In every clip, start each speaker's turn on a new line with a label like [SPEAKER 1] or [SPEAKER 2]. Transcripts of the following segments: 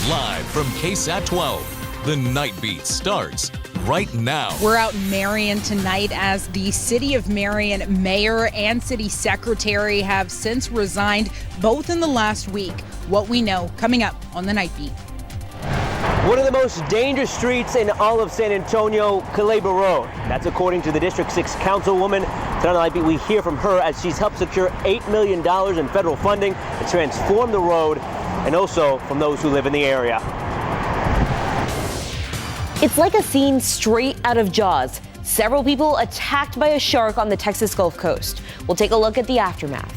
[SPEAKER 1] Live from KSAT 12, the Nightbeat starts right now.
[SPEAKER 2] We're out in Marion tonight as the City of Marion mayor and city secretary have since resigned, both in the last week. What we know coming up on the Nightbeat.
[SPEAKER 3] One of the most dangerous streets in all of San Antonio, Caleba Road. That's according to the District 6 councilwoman. Tonight on the Nightbeat, we hear from her as she's helped secure $8 million in federal funding to transform the road, and also from those who live in the area.
[SPEAKER 4] It's like a scene straight out of Jaws. Several people attacked by a shark on the Texas Gulf Coast. We'll take a look at the aftermath.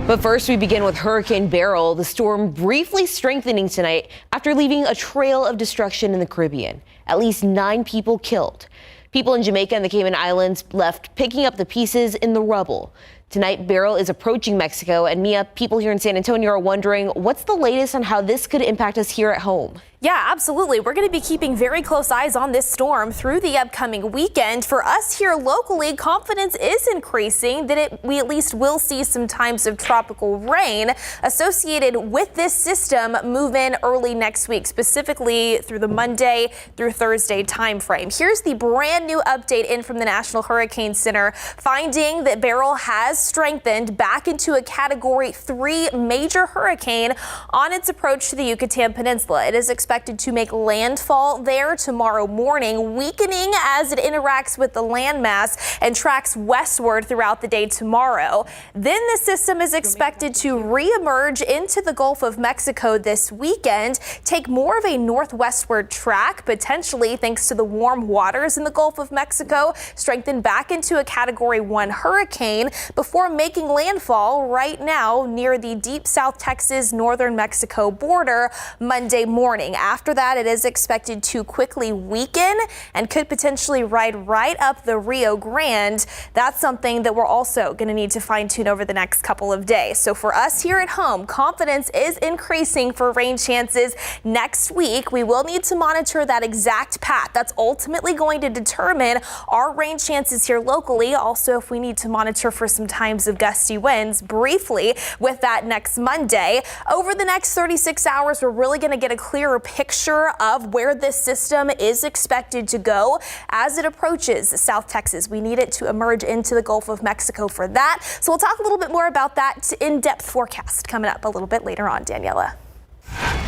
[SPEAKER 4] But first, we begin with Hurricane Beryl, the storm briefly strengthening tonight after leaving a trail of destruction in the Caribbean. At least 9 people killed. People in Jamaica and the Cayman Islands left picking up the pieces in the rubble. Tonight, Beryl is approaching Mexico, and Mia, people here in San Antonio are wondering what's the latest on how this could impact us here at home.
[SPEAKER 5] Yeah, absolutely. We're going to be keeping very close eyes on this storm through the upcoming weekend. For us here locally, confidence is increasing that we at least will see some times of tropical rain associated with this system move in early next week, specifically through the Monday through Thursday timeframe. Here's the brand new update in from the National Hurricane Center, finding that Beryl has strengthened back into a Category 3 major hurricane on its approach to the Yucatan Peninsula. It is expected to make landfall there tomorrow morning, weakening as it interacts with the landmass and tracks westward throughout the day tomorrow. Then the system is expected to reemerge into the Gulf of Mexico this weekend, take more of a northwestward track, potentially thanks to the warm waters in the Gulf of Mexico, strengthen back into a Category 1 hurricane before making landfall right now near the deep South Texas, northern Mexico border Monday morning. After that, it is expected to quickly weaken and could potentially ride right up the Rio Grande. That's something that we're also going to need to fine tune over the next couple of days. So for us here at home, confidence is increasing for rain chances next week. We will need to monitor that exact path. That's ultimately going to determine our rain chances here locally. Also, if we need to monitor for some times of gusty winds briefly with that next Monday. Over the next 36 hours, we're really going to get a clearer picture of where this system is expected to go as it approaches South Texas. We need it to emerge into the Gulf of Mexico for that. So we'll talk a little bit more about that in-depth forecast coming up a little bit later on. Daniela.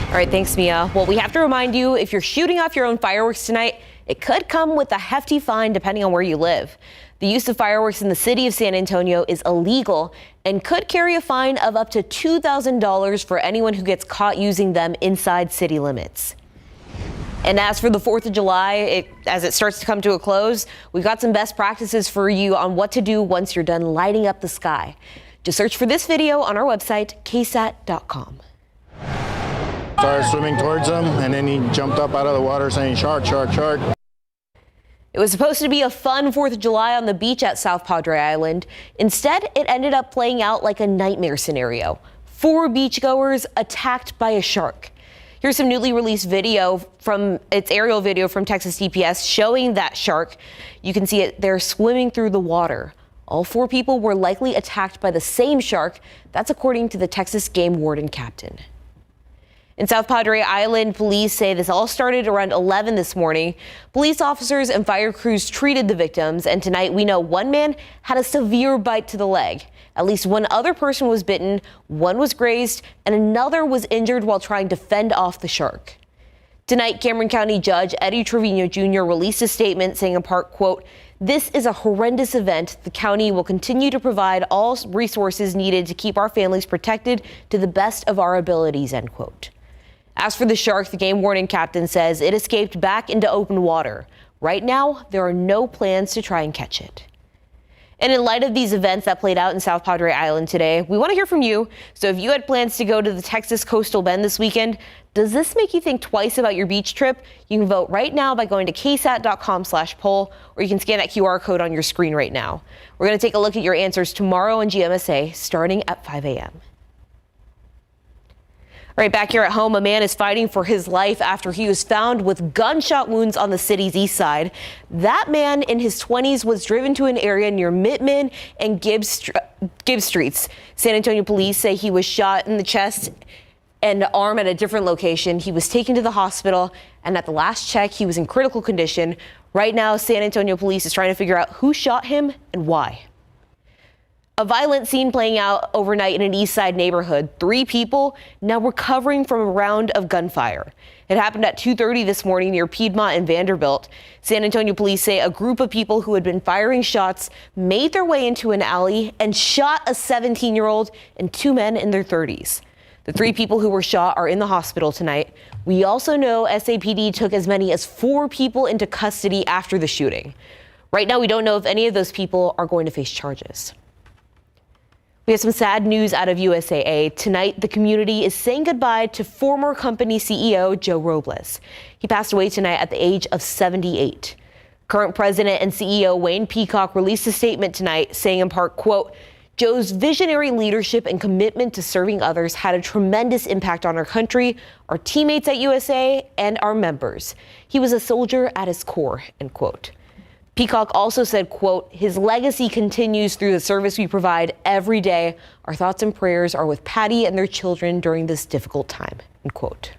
[SPEAKER 4] All right, thanks, Mia. Well, we have to remind you, if you're shooting off your own fireworks tonight, it could come with a hefty fine depending on where you live. The use of fireworks in the city of San Antonio is illegal and could carry a fine of up to $2,000 for anyone who gets caught using them inside city limits. And as for the 4th of July, as it starts to come to a close, we've got some best practices for you on what to do once you're done lighting up the sky. Just search for this video on our website, KSAT.com.
[SPEAKER 6] Started swimming towards him, and then he jumped up out of the water saying, "Shark, shark, shark."
[SPEAKER 4] It was supposed to be a fun 4th of July on the beach at South Padre Island. Instead, it ended up playing out like a nightmare scenario. 4 beachgoers attacked by a shark. Here's some newly released video from its aerial video from Texas DPS showing that shark. You can see it there swimming through the water. All 4 people were likely attacked by the same shark. That's according to the Texas game warden captain. In South Padre Island, police say this all started around 11 this morning. Police officers and fire crews treated the victims, and tonight we know one man had a severe bite to the leg. At least one other person was bitten, one was grazed, and another was injured while trying to fend off the shark. Tonight, Cameron County Judge Eddie Trevino Jr. released a statement saying in part, quote, "This is a horrendous event. The county will continue to provide all resources needed to keep our families protected to the best of our abilities," end quote. As for the shark, the game warden captain says it escaped back into open water. Right now, there are no plans to try and catch it. And in light of these events that played out in South Padre Island today, we want to hear from you. So if you had plans to go to the Texas Coastal Bend this weekend, does this make you think twice about your beach trip? You can vote right now by going to ksat.com/poll, or you can scan that QR code on your screen right now. We're going to take a look at your answers tomorrow on GMSA starting at 5 a.m. Right back here at home, a man is fighting for his life after he was found with gunshot wounds on the city's east side. That man in his 20s was driven to an area near Mittman and Gibbs Streets. San Antonio police say he was shot in the chest and arm at a different location. He was taken to the hospital, and at the last check, he was in critical condition. Right now, San Antonio police is trying to figure out who shot him and why. A violent scene playing out overnight in an East Side neighborhood. 3 people now recovering from a round of gunfire. It happened at 2:30 this morning near Piedmont and Vanderbilt. San Antonio police say a group of people who had been firing shots made their way into an alley and shot a 17-year-old and 2 men in their 30s. The 3 people who were shot are in the hospital tonight. We also know SAPD took as many as 4 people into custody after the shooting. Right now, we don't know if any of those people are going to face charges. We have some sad news out of USAA. Tonight, the community is saying goodbye to former company CEO Joe Robles. He passed away tonight at the age of 78. Current president and CEO Wayne Peacock released a statement tonight saying in part, quote, Joe's visionary leadership and commitment to serving others had a tremendous impact on our country, our teammates at USA, and our members. He was a soldier at his core, end quote. Peacock also said, quote, his legacy continues through the service we provide every day. Our thoughts and prayers are with Patty and their children during this difficult time, end quote.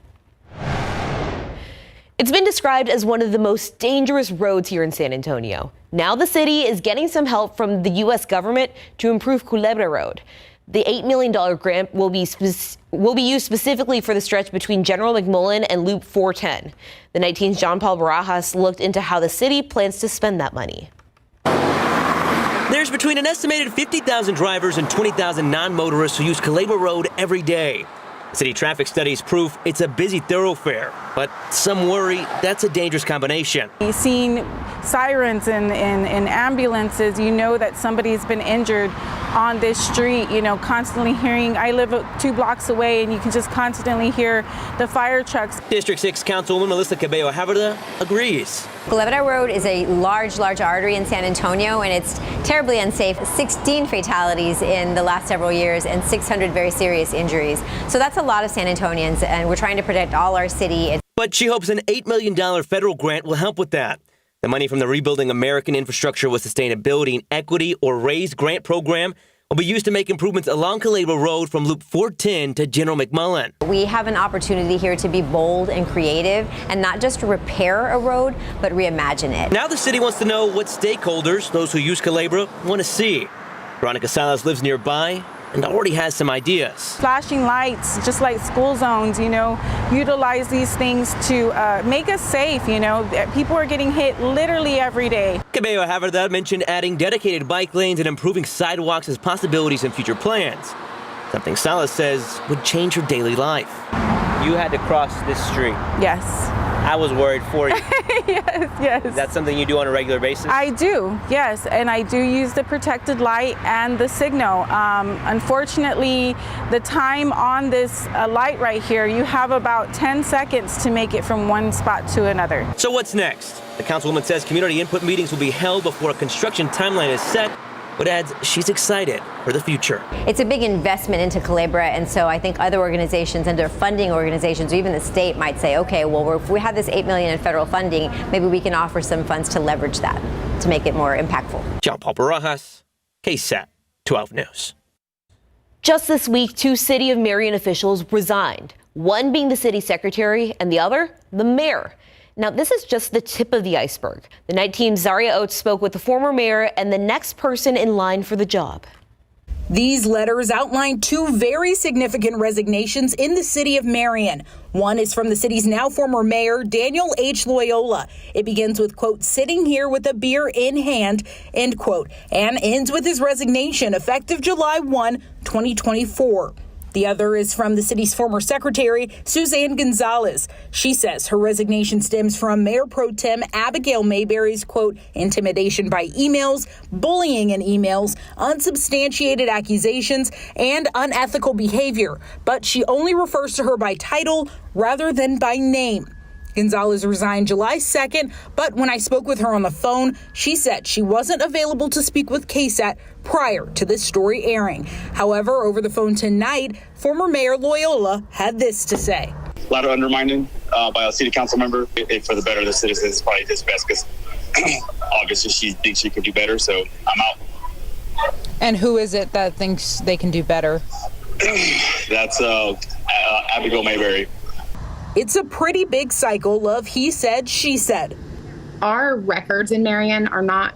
[SPEAKER 4] It's been described as one of the most dangerous roads here in San Antonio. Now the city is getting some help from the U.S. government to improve Culebra Road. The $8 million grant will be used specifically for the stretch between General McMullen and Loop 410. The 19's John Paul Barajas looked into how the city plans to spend that money.
[SPEAKER 3] There's between an estimated 50,000 drivers and 20,000 non-motorists who use Culebra Road every day. City traffic studies prove it's a busy thoroughfare, but some worry that's a dangerous combination.
[SPEAKER 7] Seeing sirens and ambulances, you know that somebody's been injured on this street, you know, constantly hearing, I live 2 blocks away and you can just constantly hear the fire trucks. District 6 Councilwoman Melissa Cabello-Haverda agrees.
[SPEAKER 8] Culebra Road is a large artery in San Antonio, and it's terribly unsafe. 16 fatalities in the last several years and 600 very serious injuries. So that's a lot of San Antonians, and we're trying to protect all our city.
[SPEAKER 3] But she hopes an $8 million federal grant will help with that. The money from the Rebuilding American Infrastructure with Sustainability and Equity, or RAISE grant program, will be used to make improvements along Culebra Road from Loop 410 to General McMullen.
[SPEAKER 8] We have an opportunity here to be bold and creative and not just repair a road, but reimagine it.
[SPEAKER 3] Now the city wants to know what stakeholders, those who use Culebra, want to see. Veronica Salas lives nearby and already has some ideas.
[SPEAKER 7] Flashing lights, just like school zones, you know, utilize these things to make us safe, you know. People are getting hit literally every day.
[SPEAKER 3] Cabello-Haverda mentioned adding dedicated bike lanes and improving sidewalks as possibilities in future plans. Something Salas says would change her daily life. You had to cross this street.
[SPEAKER 7] Yes.
[SPEAKER 3] I was worried for you.
[SPEAKER 7] Yes.
[SPEAKER 3] Is that something you do on a regular basis?
[SPEAKER 7] I do, yes, and I do use the protected light and the signal. Unfortunately, the time on this light right here, you have about 10 seconds to make it from one spot to another.
[SPEAKER 3] So what's next? The councilwoman says community input meetings will be held before a construction timeline is set, but adds she's excited for the future.
[SPEAKER 8] It's a big investment into Culebra, and so I think other organizations and their funding organizations, or even the state, might say, okay, well, if we have this $8 million in federal funding, maybe we can offer some funds to leverage that to make it more impactful.
[SPEAKER 3] John Paul Barajas, KSAT 12 News.
[SPEAKER 4] Just this week, 2 City of Marion officials resigned, one being the city secretary and the other, the mayor. Now, this is just the tip of the iceberg. The Night team's Zaria Oates spoke with the former mayor and the next person in line for the job.
[SPEAKER 9] These letters outline 2 very significant resignations in the city of Marion. One is from the city's now former mayor, Daniel H. Loyola. It begins with, quote, sitting here with a beer in hand, end quote, and ends with his resignation effective July 1, 2024. The other is from the city's former secretary, Suzanne Gonzalez. She says her resignation stems from Mayor Pro Tem Abigail Mayberry's, quote, intimidation by emails, bullying in emails, unsubstantiated accusations, and unethical behavior. But she only refers to her by title rather than by name. Gonzalez resigned July 2nd, but when I spoke with her on the phone, she said she wasn't available to speak with KSAT prior to this story airing. However, over the phone tonight, former Mayor Loyola had this to say.
[SPEAKER 10] A lot of undermining by a city council member. For the better of the citizens, it's probably his best because obviously she thinks she could do better, so I'm out.
[SPEAKER 2] And who is it that thinks they can do better?
[SPEAKER 10] That's Abigail Mayberry.
[SPEAKER 9] It's a pretty big cycle of he said, she said.
[SPEAKER 11] Our records in Marion are not,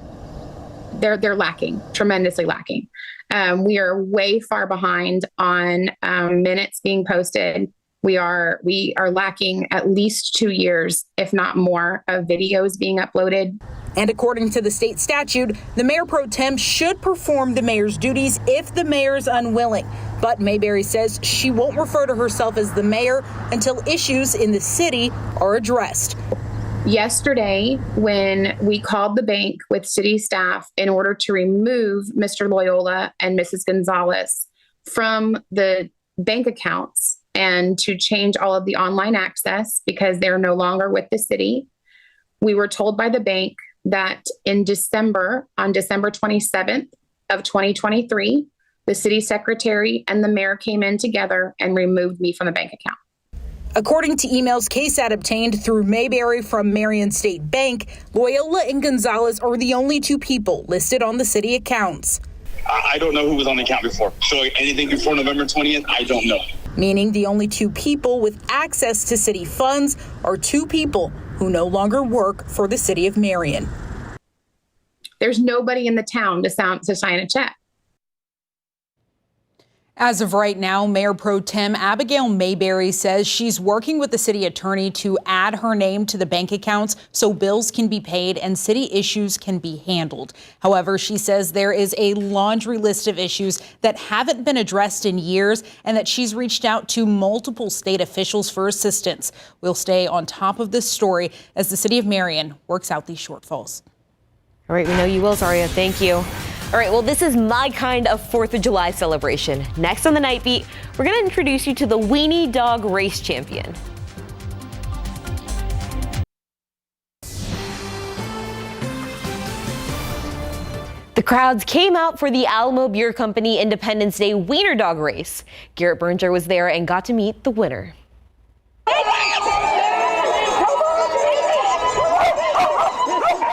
[SPEAKER 11] they're lacking, tremendously lacking. We are way far behind on minutes being posted. We are lacking at least 2 years, if not more, of videos being uploaded.
[SPEAKER 9] And according to the state statute, the mayor pro tem should perform the mayor's duties if the mayor is unwilling. But Mayberry says she won't refer to herself as the mayor until issues in the city are addressed.
[SPEAKER 11] Yesterday, when we called the bank with city staff in order to remove Mr. Loyola and Mrs. Gonzalez from the bank accounts and to change all of the online access because they're no longer with the city, we were told by the bank that in December, on December 27th of 2023, the city secretary and the mayor came in together and removed me from the bank account.
[SPEAKER 9] According to emails KSAT obtained through Mayberry from Marion State Bank, Loyola and Gonzalez are the only two people listed on the city accounts.
[SPEAKER 10] I don't know who was on the account before. So anything before November 20th, I don't know.
[SPEAKER 9] Meaning the only two people with access to city funds are two people who no longer work for the city of Marion.
[SPEAKER 11] There's nobody in the town to sign a check.
[SPEAKER 2] As of right now, Mayor Pro Tem Abigail Mayberry says she's working with the city attorney to add her name to the bank accounts so bills can be paid and city issues can be handled. However, she says there is a laundry list of issues that haven't been addressed in years and that she's reached out to multiple state officials for assistance. We'll stay on top of this story as the city of Marion works out these shortfalls.
[SPEAKER 4] All right, we know you will, Zaria. Thank you. All right, well, this is my kind of 4th of July celebration. Next on the Night Beat, we're going to introduce you to the Weenie Dog Race Champion. The crowds came out for the Alamo Beer Company Independence Day Wiener Dog Race. Garrett Berger was there and got to meet the winner.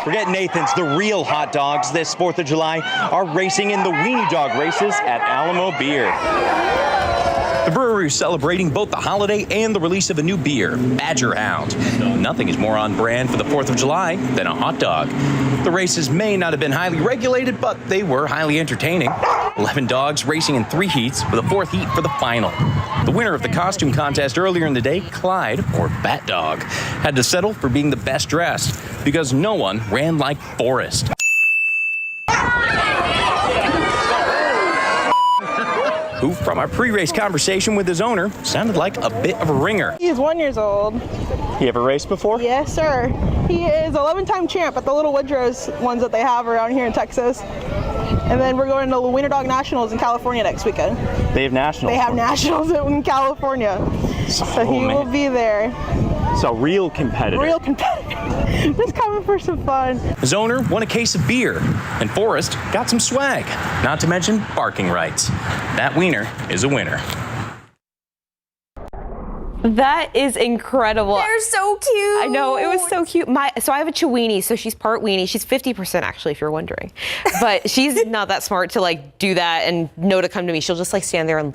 [SPEAKER 12] Forget Nathan's, the real hot dogs this 4th of July are racing in the Weenie Dog races at Alamo Beer. The brewery is celebrating both the holiday and the release of a new beer, Badger Hound. Nothing is more on brand for the 4th of July than a hot dog. The races may not have been highly regulated, but they were highly entertaining. 11 dogs racing in 3 heats with a 4th heat for the final. The winner of the costume contest earlier in the day, Clyde, or Bat Dog, had to settle for being the best dressed because no one ran like Forrest. Who, from our pre-race conversation with his owner, sounded like a bit of a ringer.
[SPEAKER 13] He's 1 year old.
[SPEAKER 12] He ever raced before?
[SPEAKER 13] Yes, sir. He is 11-time champ at the Little Woodrow's ones that they have around here in Texas. And then we're going to the Wiener Dog Nationals in California next weekend.
[SPEAKER 12] They have nationals?
[SPEAKER 13] They have nationals in California. So he will be there.
[SPEAKER 12] So real competitive.
[SPEAKER 13] Real competitive. Just coming for some fun.
[SPEAKER 12] His owner won a case of beer, and Forrest got some swag, not to mention barking rights. That wiener is a winner.
[SPEAKER 4] That is incredible.
[SPEAKER 5] They're so cute.
[SPEAKER 4] I know, it was so cute. So I have a Chiweenie, so she's part weenie. She's 50% actually, if you're wondering. But she's not that smart to like do that and know to come to me. She'll just like stand there and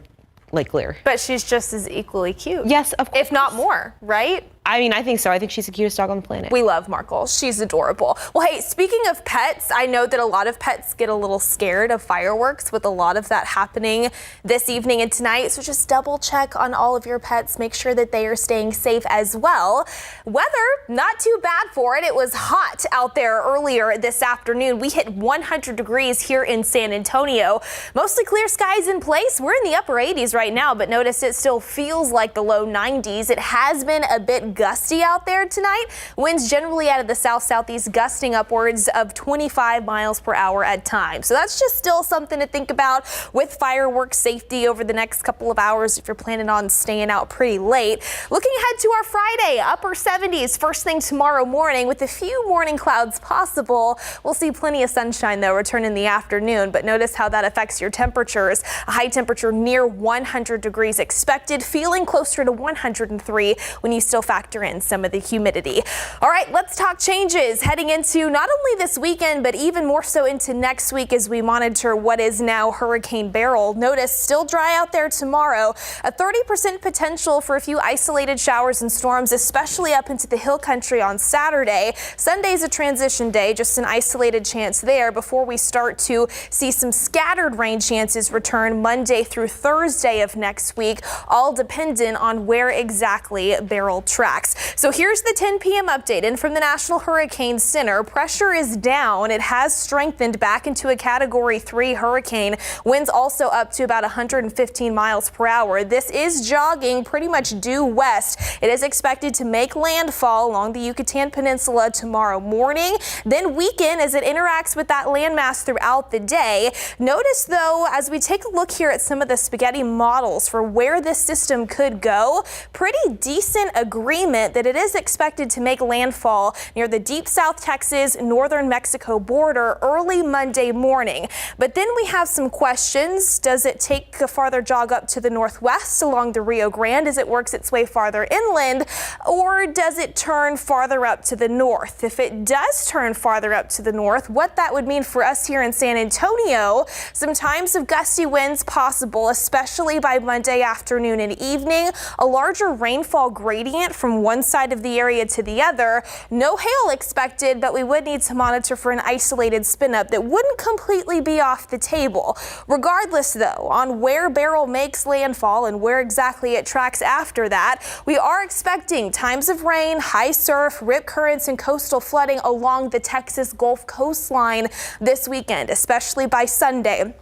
[SPEAKER 4] like glare.
[SPEAKER 5] But she's just as equally cute.
[SPEAKER 4] Yes, of course.
[SPEAKER 5] If not more, right?
[SPEAKER 4] I mean, I think so. I think she's the cutest dog on the planet.
[SPEAKER 5] We love Markle. She's adorable. Well, hey, speaking of pets, I know that a lot of pets get a little scared of fireworks with a lot of that happening this evening and tonight. So just double check on all of your pets. Make sure that they are staying safe as well. Weather, not too bad for it. It was hot out there earlier this afternoon. We hit 100 degrees here in San Antonio. Mostly clear skies in place. We're in the upper 80s right now, but notice it still feels like the low 90s. It has been a bit gusty out there tonight. Winds generally out of the south-southeast gusting upwards of 25 miles per hour at times. So that's just still something to think about with fireworks safety over the next couple of hours if you're planning on staying out pretty late. Looking ahead to our Friday, upper 70s first thing tomorrow morning with a few morning clouds possible. We'll see plenty of sunshine though return in the afternoon, but notice how that affects your temperatures. A high temperature near 100 degrees expected, feeling closer to 103 when you still factor factor in some of the humidity. All right, let's talk changes heading into not only this weekend, but even more so into next week as we monitor what is now Hurricane Beryl. Notice still dry out there tomorrow. A 30% potential for a few isolated showers and storms, especially up into the hill country on Saturday. Sunday's a transition day, just an isolated chance there before we start to see some scattered rain chances return Monday through Thursday of next week, all dependent on where exactly Beryl tracks. So here's the 10 p.m. update. And from the National Hurricane Center, pressure is down. It has strengthened back into a Category 3 hurricane. Winds also up to about 115 miles per hour. This is jogging pretty much due west. It is expected to make landfall along the Yucatan Peninsula tomorrow morning, then weaken as it interacts with that landmass throughout the day. Notice, though, as we take a look here at some of the spaghetti models for where this system could go, pretty decent agreement that it is expected to make landfall near the deep South Texas, northern Mexico border early Monday morning. But then we have some questions. Does it take a farther jog up to the northwest along the Rio Grande as it works its way farther inland, or does it turn farther up to the north? If it does turn farther up to the north, what that would mean for us here in San Antonio, some times of gusty winds possible, especially by Monday afternoon and evening, a larger rainfall gradient from one side of the area to the other. No hail expected, but we would need to monitor for an isolated spin up that wouldn't completely be off the table. Regardless, though, on where Beryl makes landfall and where exactly it tracks after that, we are expecting times of rain, high surf, rip currents, and coastal flooding along the Texas Gulf coastline this weekend, especially by Sunday.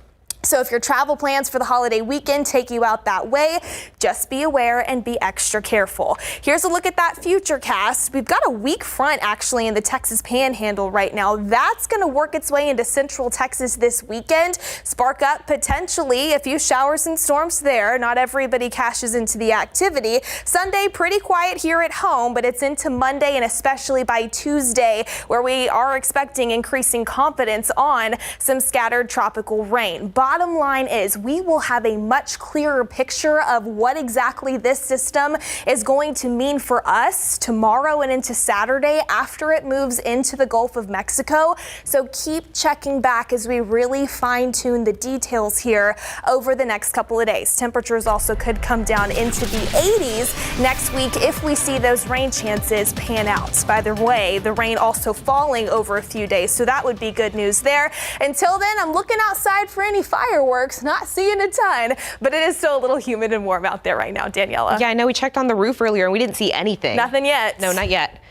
[SPEAKER 5] So if your travel plans for the holiday weekend take you out that way, just be aware and be extra careful. Here's a look at that future cast. We've got a weak front actually in the Texas Panhandle right now. That's going to work its way into central Texas this weekend. Spark up potentially a few showers and storms there. Not everybody cashes into the activity. Sunday, pretty quiet here at home, but it's into Monday and especially by Tuesday where we are expecting increasing confidence on some scattered tropical rain. Bottom line is we will have a much clearer picture of what exactly this system is going to mean for us tomorrow and into Saturday after it moves into the Gulf of Mexico. So keep checking back as we really fine tune the details here over the next couple of days. Temperatures also could come down into the 80s next week if we see those rain chances pan out. By the way, the rain also falling over a few days, so that would be good news there. Until then, I'm looking outside for any fireworks, not seeing a ton, but it is still a little humid and warm out there right now, Daniela.
[SPEAKER 4] Yeah, I know we checked on the roof earlier and we didn't see anything.
[SPEAKER 5] Nothing yet.
[SPEAKER 4] No, not yet.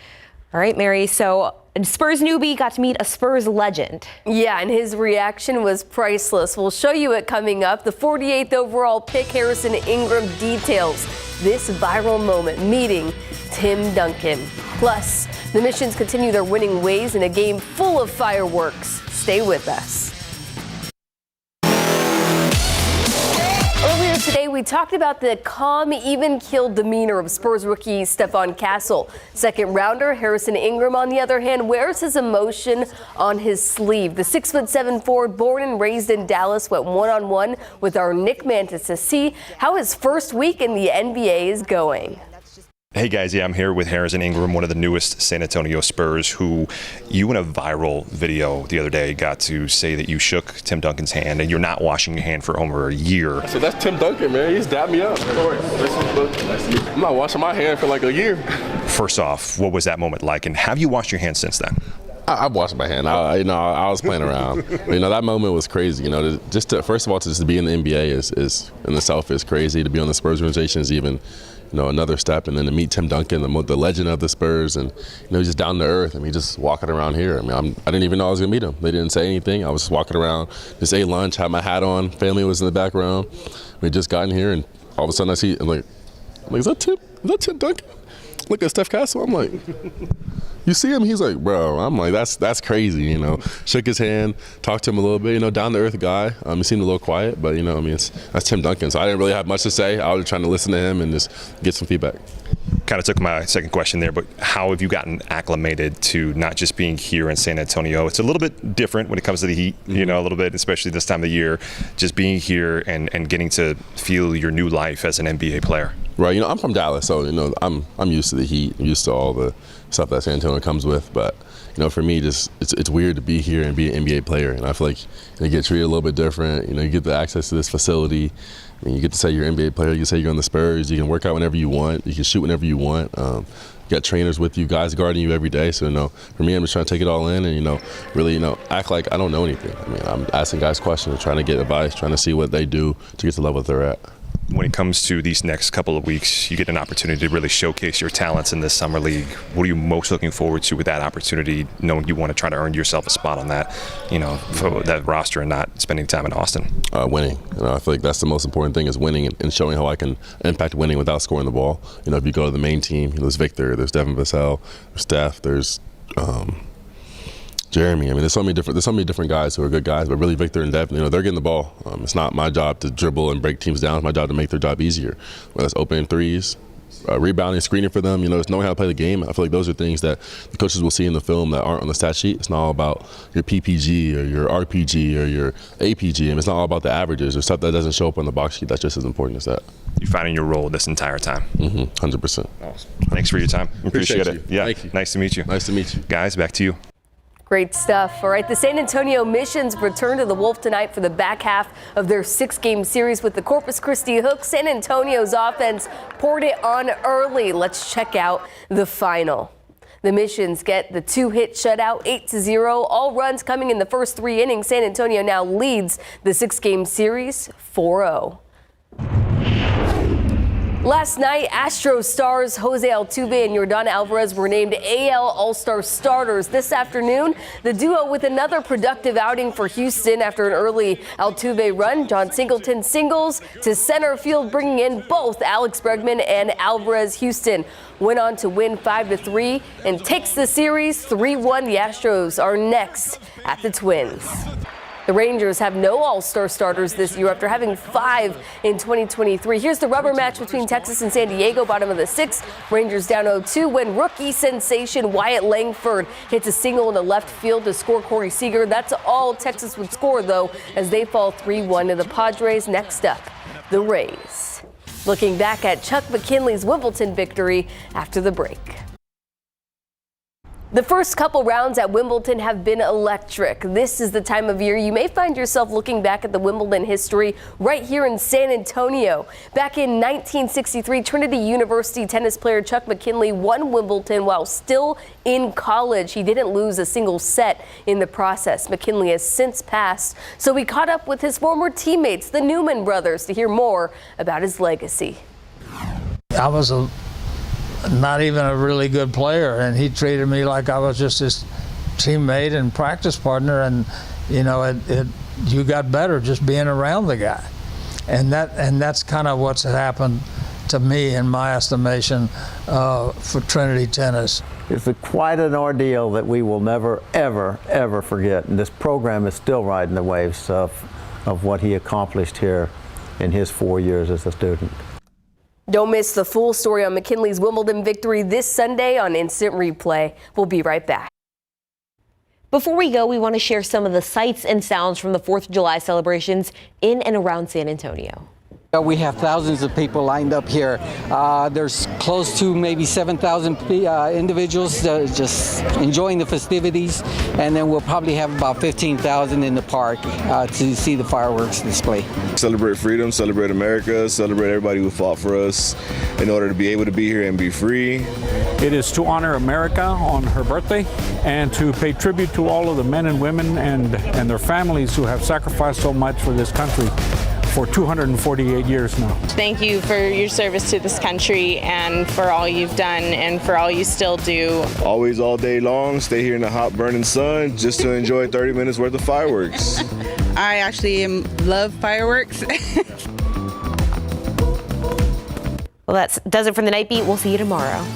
[SPEAKER 4] All right, Mary, so a Spurs newbie got to meet a Spurs legend.
[SPEAKER 14] Yeah, and his reaction was priceless. We'll show you it coming up. The 48th overall pick, Harrison Ingram, details this viral moment meeting Tim Duncan. Plus, the Missions continue their winning ways in a game full of fireworks. Stay with us. Earlier today, we talked about the calm, even-keeled demeanor of Spurs rookie Stephon Castle. Second rounder Harrison Ingram, on the other hand, wears his emotion on his sleeve. The 6'7" forward, born and raised in Dallas, went one-on-one with our Nick Mantis to see how his first week in the NBA is going.
[SPEAKER 12] Hey guys, I'm here with Harrison Ingram, one of the newest San Antonio Spurs, who you in a viral video the other day got to say that you shook Tim Duncan's hand and you're not washing your hand for over a year.
[SPEAKER 15] So that's Tim Duncan, man. He's dapped me up. I'm not washing my hand for like a year.
[SPEAKER 12] First off, what was that moment like, and have you washed your hands since then?
[SPEAKER 15] I've washed my hand. I was playing around. That moment was crazy. First of all, to be in the NBA is in itself is crazy. To be on the Spurs organization is even another step, and then to meet Tim Duncan, the legend of the Spurs, and he's just down to earth. Just walking around here. I didn't even know I was gonna meet him. They didn't say anything. I was just walking around, just ate lunch, had my hat on. Family was in the background. We just got in here, and all of a sudden I see, I'm like, is that Tim? Is that Tim Duncan? Look at Steph Castle. I'm like, you see him? He's like, bro. I'm like, that's crazy. Shook his hand, talked to him a little bit. Down to earth guy. He seemed a little quiet, but that's Tim Duncan. So I didn't really have much to say. I was trying to listen to him and just get some feedback.
[SPEAKER 16] kind of took my second question there, but how have you gotten acclimated to not just being here in San Antonio? It's a little bit different when it comes to the heat, you know, a little bit, especially this time of year, just being here and getting to feel your new life as an NBA player.
[SPEAKER 15] Right, you know, I'm from Dallas, so, you know, I'm used to the heat, I'm used to all the stuff that San Antonio comes with, but, you know, for me, just it's weird to be here and be an NBA player, and I feel like you get treated a little bit different. You know, you get the access to this facility, and you get to say you're an NBA player, you can say you're on the Spurs, you can work out whenever you want, you can shoot whenever you want. You got trainers with you, guys guarding you every day, so, you know, for me, I'm just trying to take it all in and, you know, really, you know, act like I don't know anything. I mean, I'm asking guys questions, trying to get advice, trying to see what they do to get to the level that they're at.
[SPEAKER 16] When it comes to these next couple of weeks, you get an opportunity to really showcase your talents in this summer league. What are you most looking forward to with that opportunity, knowing you want to try to earn yourself a spot on that, you know, for that roster and not spending time in Austin?
[SPEAKER 15] Winning. You know, I feel like that's the most important thing is winning and showing how I can impact winning without scoring the ball. You know, if you go to the main team, you know, there's Victor, there's Devin Vassell, there's Steph, there's Jeremy. I mean, there's so many different guys who are good guys, but really Victor and Devin, you know, they're getting the ball. It's not my job to dribble and break teams down. It's my job to make their job easier. Whether it's opening threes, rebounding, screening for them, you know, it's knowing how to play the game. I feel like those are things that the coaches will see in the film that aren't on the stat sheet. It's not all about your PPG or your RPG or your APG. And it's not all about the averages or stuff that doesn't show up on the box sheet. That's just as important as that.
[SPEAKER 16] You're finding your role this entire time.
[SPEAKER 15] 100%.
[SPEAKER 16] Awesome. Thanks for your time. Appreciate it. Yeah.
[SPEAKER 15] Thank you.
[SPEAKER 16] Nice to meet you.
[SPEAKER 15] Nice to meet you.
[SPEAKER 16] Guys, back to you.
[SPEAKER 14] Great stuff. All right, the San Antonio Missions return to the Wolf tonight for the back half of their 6-game series with the Corpus Christi Hooks. San Antonio's offense poured it on early. Let's check out the final. The Missions get the 2-hit shutout, 8-0. All runs coming in the first 3 innings. San Antonio now leads the 6-game series 4-0. Last night, Astros stars Jose Altuve and Yordan Alvarez were named AL All-Star starters. This afternoon, the duo with another productive outing for Houston after an early Altuve run. John Singleton singles to center field, bringing in both Alex Bregman and Alvarez. Houston went on to win 5-3 and takes the series 3-1. The Astros are next at the Twins. The Rangers have no All-Star starters this year after having 5 in 2023. Here's the rubber match between Texas and San Diego, bottom of the 6th. Rangers down 0-2 when rookie sensation Wyatt Langford hits a single in the left field to score Corey Seager. That's all Texas would score, though, as they fall 3-1 to the Padres. Next up, the Rays. Looking back at Chuck McKinley's Wimbledon victory after the break. The first couple rounds at Wimbledon have been electric. This is the time of year you may find yourself looking back at the Wimbledon history right here in San Antonio. Back in 1963, Trinity University tennis player Chuck McKinley won Wimbledon while still in college. He didn't lose a single set in the process. McKinley has since passed, so we caught up with his former teammates, the Newman brothers, to hear more about his legacy.
[SPEAKER 17] I was not even a really good player, and he treated me like I was just his teammate and practice partner, and you know, you got better just being around the guy, and that's kind of what's happened to me in my estimation for Trinity tennis.
[SPEAKER 18] It's quite an ordeal that we will never, ever, ever forget, and this program is still riding the waves of what he accomplished here in his 4 years as a student.
[SPEAKER 14] Don't miss the full story on McKinley's Wimbledon victory this Sunday on Instant Replay. We'll be right back.
[SPEAKER 4] Before we go, we want to share some of the sights and sounds from the 4th of July celebrations in and around San Antonio.
[SPEAKER 19] We have thousands of people lined up here. There's close to maybe 7,000 individuals just enjoying the festivities, and then we'll probably have about 15,000 in the park to see the fireworks display.
[SPEAKER 20] Celebrate freedom, celebrate America, celebrate everybody who fought for us in order to be able to be here and be free.
[SPEAKER 21] It is to honor America on her birthday and to pay tribute to all of the men and women and their families who have sacrificed so much for this country for 248 years now.
[SPEAKER 22] Thank you for your service to this country and for all you've done and for all you still do.
[SPEAKER 20] Always all day long, stay here in the hot burning sun just to enjoy 30 minutes worth of fireworks.
[SPEAKER 23] I actually love fireworks.
[SPEAKER 4] Well, that does it for the Night Beat. We'll see you tomorrow.